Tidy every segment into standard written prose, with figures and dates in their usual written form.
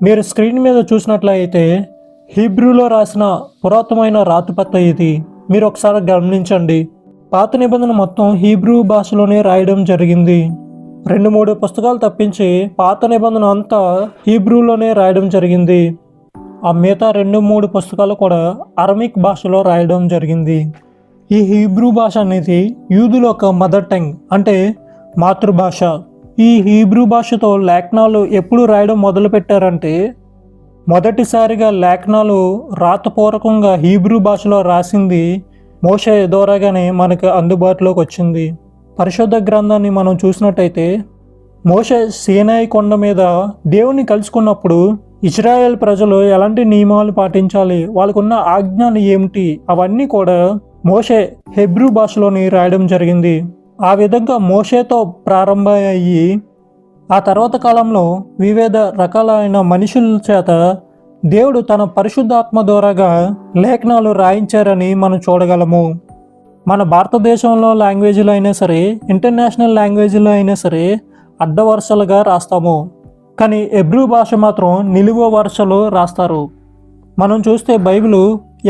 మీరు స్క్రీన్ మీద చూసినట్లయితే హీబ్రూలో రాసిన పురాతనమైన రాతిపత్ర ఇది. మీరు ఒకసారి గమనించండి. పాత నిబంధన మొత్తం హీబ్రూ భాషలోనే రాయడం జరిగింది. 2-3 పుస్తకాలు తప్పించి పాత నిబంధన అంతా హీబ్రూలోనే రాయడం జరిగింది. ఆ మిగతా 2-3 పుస్తకాలు కూడా అరమిక్ భాషలో రాయడం జరిగింది. ఈ హీబ్రూ భాష అనేది యూదుల యొక్క మదర్ టంగ్, అంటే మాతృభాష. ఈ హీబ్రూ భాషతో లేఖనాలు ఎప్పుడు రాయడం మొదలుపెట్టారంటే, మొదటిసారిగా లేఖనాలు రాతపూర్వకంగా హీబ్రూ భాషలో రాసింది మోషే ద్వారాగానే మనకు అందుబాటులోకి వచ్చింది. పరిశుద్ధ గ్రంథాన్ని మనం చూసినట్టయితే, మోషే సీనాయి కొండ మీద దేవుని కలుసుకున్నప్పుడు ఇజ్రాయెల్ ప్రజలు ఎలాంటి నియమాలు పాటించాలి, వాళ్ళకున్న ఆజ్ఞలు ఏమిటి, అవన్నీ కూడా మోషే హెబ్రూ భాషలోని రాయడం జరిగింది. ఆ విధంగా మోషేతో ప్రారంభమయ్యి ఆ తర్వాత కాలంలో వివిధ రకాలైన మనుషుల చేత దేవుడు తన పరిశుద్ధాత్మ ద్వారాగా లేఖనాలు రాయించారని మనం చూడగలము. మన భారతదేశంలో లాంగ్వేజ్లో అయినా సరే, ఇంటర్నేషనల్ లాంగ్వేజ్లో అయినా సరే అడ్డ వరుసలుగా రాస్తాము. కానీ హెబ్రూ భాష మాత్రం నిలువు వరుసలో రాస్తారు. మనం చూస్తే బైబిల్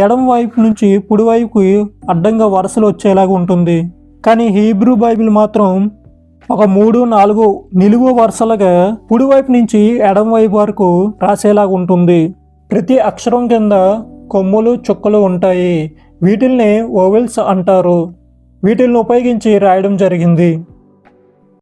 ఎడమ వైపు నుంచి కుడి వైపుకి అడ్డంగా వరుసలు వచ్చేలాగా ఉంటుంది. కానీ హీబ్రూ బైబిల్ మాత్రం ఒక 3-4 నిలువు వరుసలుగా కుడివైపు నుంచి ఎడమ వైపు వరకు రాసేలాగా ఉంటుంది. ప్రతి అక్షరం కింద కొమ్ములు చుక్కలు ఉంటాయి. వీటిల్ని ఓవెల్స్ అంటారు. వీటిల్ని ఉపయోగించి రాయడం జరిగింది.